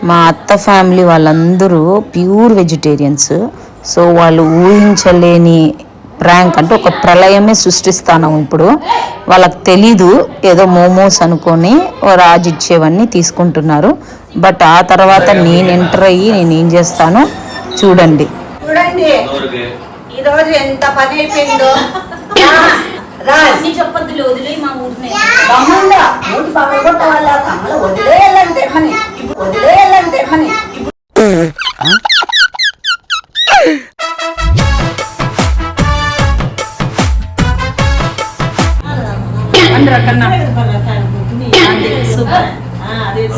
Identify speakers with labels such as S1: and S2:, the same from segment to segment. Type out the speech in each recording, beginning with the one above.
S1: మా అత్త ఫ్యామిలీ వాళ్ళందరూ ప్యూర్ వెజిటేరియన్స్. సో వాళ్ళు ఊహించలేని ప్రాంక్ అంటే ఒక ప్రళయమే సృష్టిస్తాను. ఇప్పుడు వాళ్ళకి తెలీదు, ఏదో మోమోస్ అనుకొని రాజు ఇచ్చేవన్నీ తీసుకుంటున్నారు. బట్ ఆ తర్వాత నేను ఎంటర్ అయ్యి నేను ఏం చేస్తానో చూడండి.
S2: ఈరోజు ఎంత పని అయిపోయిందో.
S3: చెప్పొద్దులు వదిలే మా ఊరిని
S2: వదిలేయాలంటే మని వదిలేయాలంటే మని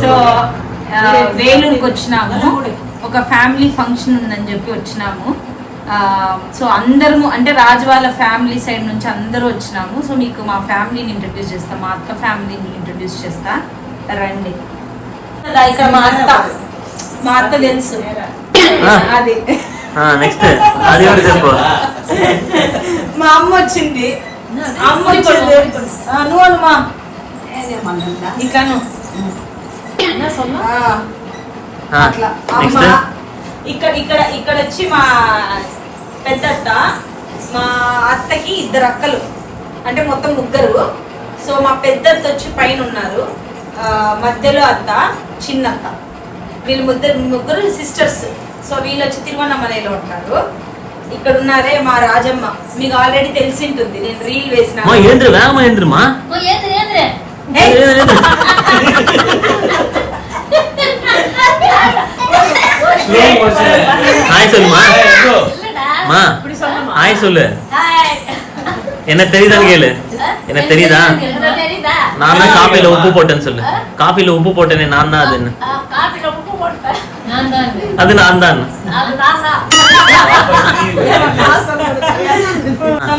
S3: సో వేలూరుకి వచ్చినాము, ఒక ఫ్యామిలీ ఫంక్షన్ ఉందని చెప్పి వచ్చినాము. సో అందరము అంటే రాజు వాళ్ళ ఫ్యామిలీ సైడ్ నుంచి అందరూ వచ్చినాము. సో మీకు మా ఫ్యామిలీని ఇంట్రడ్యూస్ చేస్తా, మా అత్త ఫ్యామిలీని ఇంట్రడ్యూస్ చేస్తా, రండి. ఇక్కడ మా అత్త తెలుసు, అది
S4: నెక్స్ట్ అది కూడా చెప్పు.
S3: మా అమ్మ వచ్చింది, అమ్మ వచ్చింది నువ్వు అనుమా ఇకను అట్లా అమ్మ. ఇక్కడ ఇక్కడ ఇక్కడ వచ్చి మా పెద్దత్త, మా అత్తకి 2 అక్కలు అంటే మొత్తం 3. సో మా పెద్దత్త వచ్చి పైన ఉన్నారు, మధ్యలో అత్త, చిన్నత్త, వీళ్ళు ముగ్గురు సిస్టర్స్. సో వీళ్ళు వచ్చి తిరువన్నమలైలో ఉంటారు. ఇక్కడ ఉన్నారే మా రాజమ్మ, మీకు ఆల్రెడీ తెలిసి ఉంటుంది, నేను రీల్ వేసిన.
S4: ஹாய் சொல்லுமா மா ஹாய் சொல்லு. என்ன தெரியுதான்னு கேளு. என்ன தெரியுதா? நான் தான் காஃபில உப்பு போட்டேன்னு சொல்லு. காஃபில உப்பு போட்டேனே நான் தான். அது நான் தான்.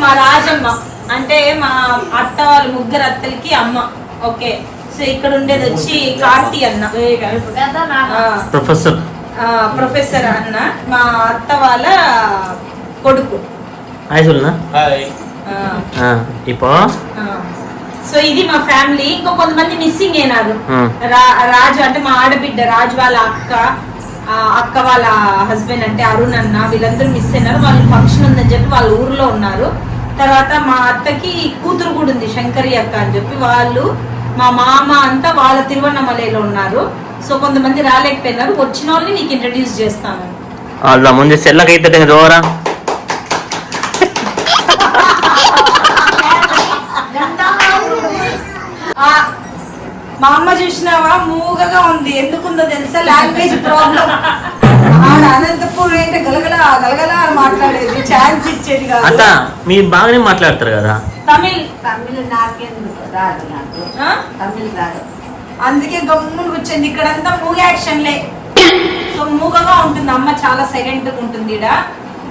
S3: మా రాజమ్మ అంటే మా అత్త వాళ్ళ 3 అత్తలకి అమ్మ. ఓకే, సో ఇక్కడ ఉండేది వచ్చి కార్తీ అన్న, ప్రొఫెసర్ అన్న, మా అత్త వాళ్ళ కొడుకు.
S4: హాయ్ சொல்லுனா. హాయ్. இப்போ
S3: సో ఇది మా ఫ్యామిలీ. ఇంకో కొంతమంది మిస్సింగ్ అయినారు. రాజు అంటే మా ఆడబిడ్డ, రాజు వాళ్ళ అక్క వాళ్ళ హస్బెండ్ అంటే అరుణ్ అన్న, వీళ్ళందరూ మిస్ అయినారు. వాళ్ళు ఫంక్షన్ ఉందని చెప్పి వాళ్ళ ఊర్లో ఉన్నారు. తర్వాత మా అత్తకి కూతురు కూడా ఉంది, శంకరి అక్క అని చెప్పి. వాళ్ళు మా మామ అంతా వాళ్ళ తిరువన్నమలైలో ఉన్నారు. సో కొంతమంది రాలేకపోయినారు. వచ్చిన వాళ్ళని నీకు ఇంట్రడ్యూస్ చేస్తాను.
S4: ముందు సెల్లకైతే జోరా.
S3: మా అమ్మ చూసినావా, మూగగా ఉంది. ఎందుకుందో తెలుసా? Language problem. అనంతపూర్ ఏంటి గలగల గలగల అని మాట్లాడేది, ఛాన్స్ ఇచ్చేది కాదు.
S4: అత్త మీరు బాగానే మాట్లాడతారు కదా.
S3: తమిళ్
S2: నాకెందుకు రాదు, నాకు తమిళ్ రాదు.
S3: అందుకే గమ్మున కూర్చొంది. ఇక్కడంతా మూగ యాక్షన్లే. సో మూగగా ఉంటుంది అమ్మ, చాలా సైలెంట్ గా ఉంటుంది. ఇక్కడ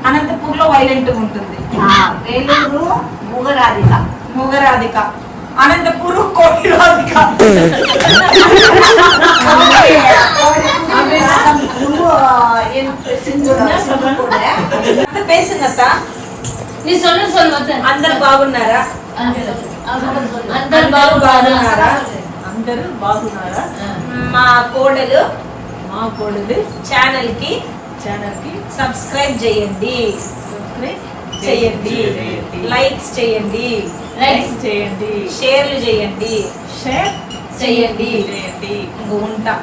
S3: అనంతపూర్ లో వైలెంట్ గా ఉంటుంది.
S2: వేలూరు మూగరాధిక,
S3: మూగరాధిక. అనంతపూర్ కోటిరాధిక. అందరు బాగున్నారా? అందరు బాగున్నారా? అందరూ బాగున్నారా? మా కోడలు ఛానల్ కి సబ్స్క్రైబ్ చేయండి, లైక్స్ చేయండి, షేర్లు చేయండి, ఉంటా.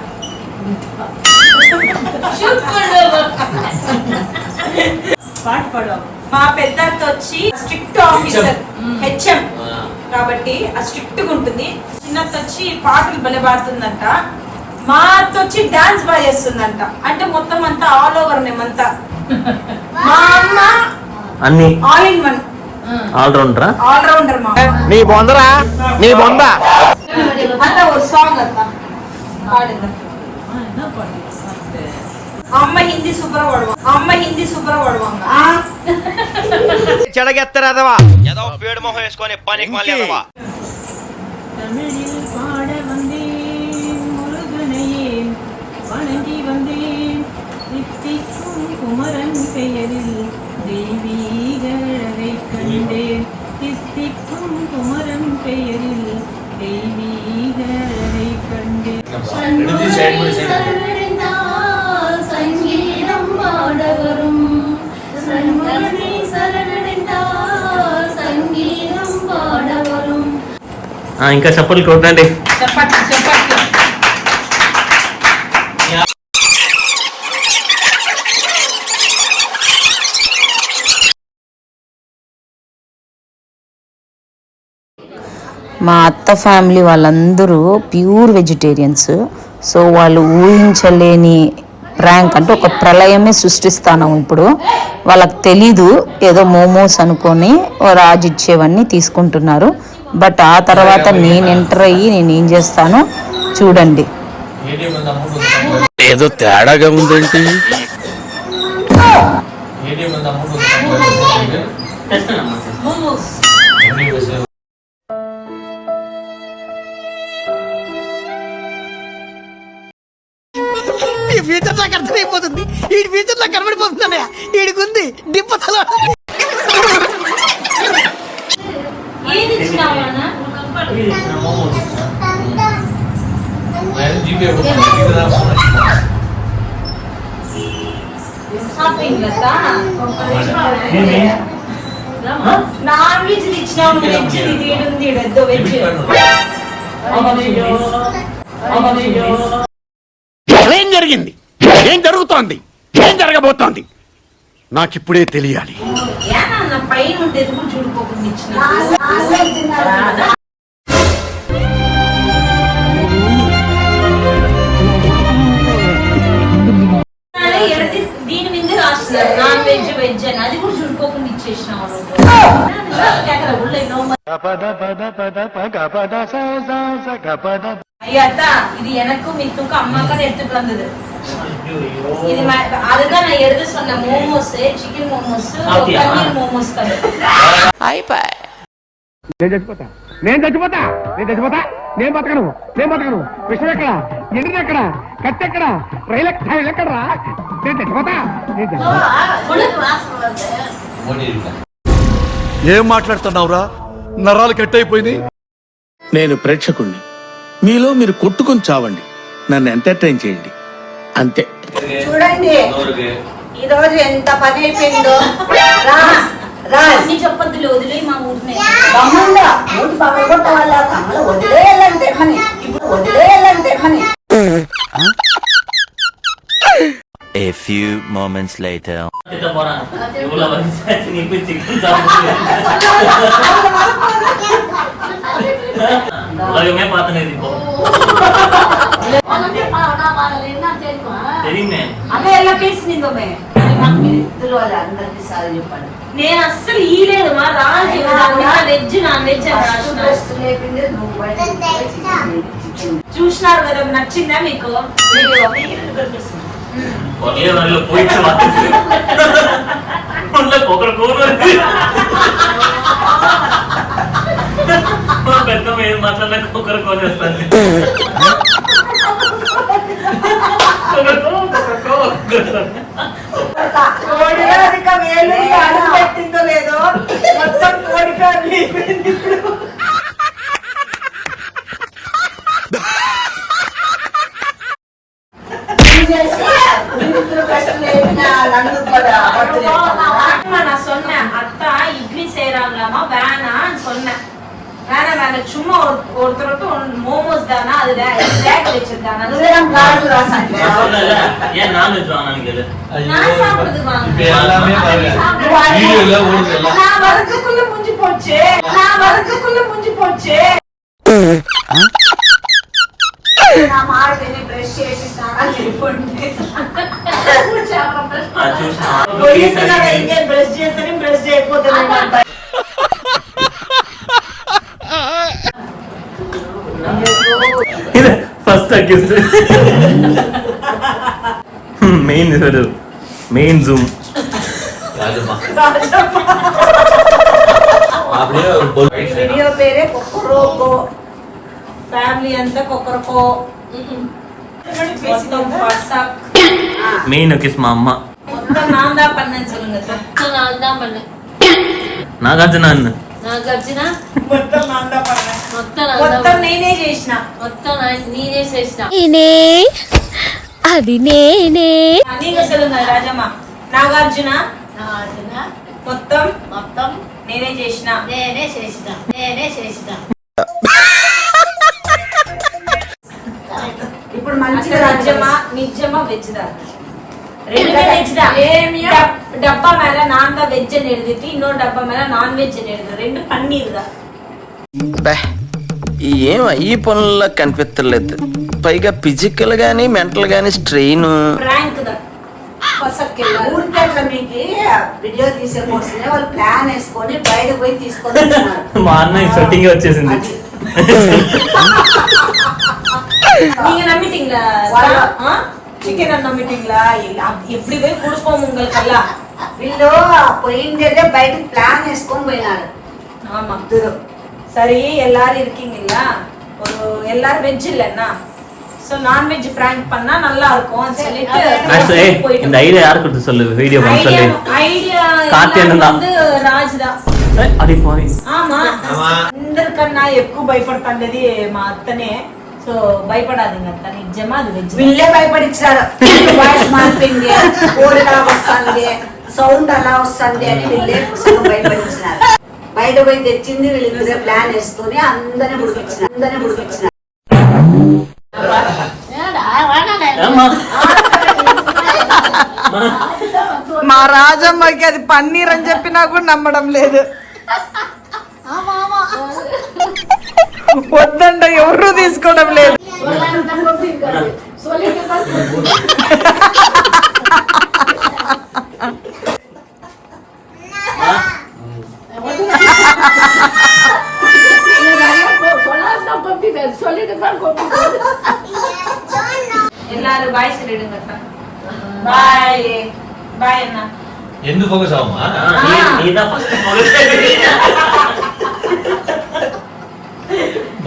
S3: మా పెద్దతో వచ్చి స్ట్రిక్ట్ ఆఫీసర్, హెచ్ఎం కాబట్టి ఆ స్ట్రిక్ట్ గా ఉంటుంది. చిన్నతో వచ్చి పాటలు భలే పాడుతుందంట. మా అత్త వచ్చి డాన్స్ బాగా చేస్తుందంట. అంటే మొత్తం అంతా ఆల్ ఓవర్ మేమంతా. మా అమ్మ
S4: అన్ని
S3: all in one,
S4: all
S3: rounder. మా
S4: నీ బొందరా, నీ బొంద
S3: అత్త ఒక సాంగ్ అత్త పాడింది. అమ్మ హిందీ సూపర్ పడువాంగ.
S5: చెడగెత్తరాదవా ఏదో పేడు మొహం వేసుకొని పనికి మళ్ళీ
S6: தமிழில் பாட வந்தேன், முருகனையே வணங்கி வந்தேன். தித்திக்கும் குமரன் பெயரில் தெய்வீக அழகை கண்டேன். தித்திக்கும் குமரன் பெயரில் தெய்வீக அழகை கண்டேன்.
S4: ఇంకా చప్పట్లు కొట్టండి.
S3: చెప్పండి చెప్పండి.
S1: మా అత్త ఫ్యామిలీ వాళ్ళందరూ ప్యూర్ వెజిటేరియన్స్. సో వాళ్ళు ఊహించలేని ప్రాంక్ అంటే ఒక ప్రళయమే సృష్టిస్తాను ఇప్పుడు. వాళ్ళకి తెలీదు, ఏదో మోమోస్ అనుకొని రాజు ఇచ్చేవన్నీ తీసుకుంటున్నారు. బట్ ఆ తర్వాత నేను ఎంటర్ అయ్యి నేను ఏం చేస్తానో చూడండి.
S7: ఏదో తేడాగా ఉందేంటి?
S8: ఈ ఫ్యూచర్ నాకు అర్థమైపోతుంది. ఈ ఫ్యూచర్ నాకు కనబడిపోతుందన్నయ్య. ఈడికుంది దిప్పతలో.
S3: ఏది ఇచ్చినావు అన్న? షాపింగ్ కదా? నాన్ వెజ్ ఇచ్చినావు, వెజ్ ఇది ఉంది, వెజ్.
S7: ఏం జరిగింది? ఏం జరుగుతోంది? ఏం జరగబోతోంది? నాకిప్పుడే తెలియాలి.
S3: ఏనా పైన ఉంటే ఎదుగు చూడుకోకుండా ఇచ్చిన దీని మీద రాస్తున్నారు నాన్ వెజ్ వెజ్ అని. అది కూడా చూడుకోకుండా ఇచ్చేసినావు. అయ్యత్త ఇది ఎనకు మిత్తుకు అమ్మకని ఎత్తుకు వందదు. இது அதுதான் நான் எழுத சொன்ன மோமோஸ், చికెన్ మోమోస్, పన్నీర్ మోమోస్ కదా.
S7: నేను బతకను. విషయం ఎక్కడ? ఎండిది ఎక్కడ? కత్తి ఎక్కడ? రైలు ఎక్కడరా? నేను చచ్చిపోతా.
S9: ఏం మాట్లాడుతున్నావురా? నరాలు కట్ అయిపోయింది.
S10: నేను ప్రేక్షకుణ్ణి. మీలో మీరు కొట్టుకొని చావండి, నన్ను ఎంటర్టైన్ చేయండి, అంతే.
S2: చూడండి ఈ రోజు ఎంత పని అయిపోయిందో.
S3: అన్ని చెప్పొద్దులు, వదిలే మా ఊరిని.
S2: గమ్మంగా మూడు పగలగొట్ట వాళ్ళ కమ్మలు వదిలేయాలంటే మని. ఇప్పుడు వదిలేయాలంటే మని.
S11: A few moments later.
S4: உலகமே பார்த்தனே இப்போ தெரியுமே.
S3: అదే ఎలా పేసినిందోమే.
S2: ఇద్దరు వాళ్ళు అందరికీ సార్ చెప్పండి.
S3: నేను అస్సలు ఈలేదు మా రాజు వెజ్ నాన్ వెజ్ అని రాసిన.
S2: లేపింది నువ్వు బయట
S3: చూసినారు కదా, నచ్చిందా మీకు?
S4: ஒரே வரல போயிட்டு உள்ள கொக்கர கோர் పెద్ద మీరు మాట్లాడిన కొక్కర కోర్ వస్తుంది.
S2: కోడిక వేలు అడుగు పెట్టిందో లేదో మొత్తం కోడిక అయిపోయింది.
S3: நான் சொன்னேன் அத்தா இட்லி செய்யறாங்களாமா வேணான்னு சொன்னேன். வேணாம் சும்மா ஒருத்தருக்கு மோமோஸ் தானா அது வேக வச்சிருக்காங்க.
S4: ஏன் நான்வெஜ் வாங்கினது?
S3: நான் சாப்பிடுறது வாங்க. நான் வரதுக்குள்ள முடிஞ்சு போச்சு.
S2: நான் மார்கழி பிரஷ் చేసి స్నానం చేయిపోండి.
S3: బ్రష్ చేస్తేనే బ్రష్ చేయకపోతే
S4: ఫస్ట్ అక్కిస్తే మెయిన్ జూమ్
S2: వీడియో పేరే కొక్కరోకో.
S3: ఫ్యామిలీ అంతా కొక్కరకో.
S4: மெயின் கிஸ்மா அம்மா
S3: மொத்தம் நான் தான் பண்ணேன்னு சொல்லுங்க.
S6: நான் தான் பண்ணேன்.
S4: నాగార్జున
S6: నాగార్జున
S3: మొత్తం நான் தான் பண்ணேன். మొత్తం నేనే చేసిన.
S6: నేనే చేసిన.
S12: అది నేనే.
S3: நீங்க சொல்லுங்க ராஜம்மா. నాగార్జున మొత్తం నేనే చేసిన. நிஜமா வெஜ் தான் ரெண்டுமே வெஜ் தான் டப்பா மேல நான் தான் வெஜ் எழுதிட்டு இன்னொரு டப்பா மேல நான் வெஜ் எழுது ரெண்டு పన్నీర్ தான்
S5: ఏం ఈ పనుల్లో కనిపించలేదు పైగా ఫిజికల్ గానీ మెంటల్ గానీ స్ట్రెయిన్
S3: ప్రాంక్ దా ఫసక్కెళ్ళ
S2: ఊరికే మీకు వీడియో తీసే కోసమే వాళ్ళు ప్లాన్ వేసుకొని బయట పోయి తీసుకొని వచ్చారు
S4: మా అన్న సెట్టింగ్ వచ్చేసింది
S3: நீங்க நம்பிட்டீங்களா చికెన్ నమ్మిட்டீங்களா எப்படி போய் கொடுப்போம் உங்களுக்கெல்லாம்
S2: వీళ్ళు పోయిందే బయటకు ప్లాన్ వేసుకొని పోయినారు
S3: ஆமா சரி எல்லாரும் இருக்கீங்களா ஒரு எல்லாரும் வெஜ் இல்லன்னா சோ நான் வெஜ் பிராங்க் பண்ணா நல்லா இருக்கும் சொல்லிட்டு
S4: இந்த ஐடியா யாருக்கு கொடுத்து சொல்லு வீடியோ பண்ண சொல்லு
S3: ஐடியா
S4: கார்த்தியன் தான்
S3: வந்து రాజ్ தான்
S4: అది పోయి
S3: ஆமா అందరికన్నా ఎక్కువ భయపడుతుండేది మా అత్తనే సో భయపడాదీங்க అత్త నిజమా అది వెజ్
S2: వీళ్ళే భయపడిచ్చారు వాయిస్ మారిపోయింది కోడిలా వస్తుంది సౌండ్ అలా వస్తుంది అని వీళ్ళే భయపడిచ్చినారు బయట పోయి తెచ్చింది వీళ్ళిద్దరే ప్లాన్ వేసుకొని అందరిని పుడిపించినారు
S3: మా రాజమ్మకి అది పన్నీర్ అని చెప్పినా కూడా నమ్మడం లేదు వద్దంట ఎవరు తీసుకోవడం లేదు எல்லாரும் பாய் சொல்லிடுங்க பாய் பாய் அண்ணா
S9: ఎందుకు ఫోకస్ అవ్వమ్మా
S4: నీదా ఫస్ట్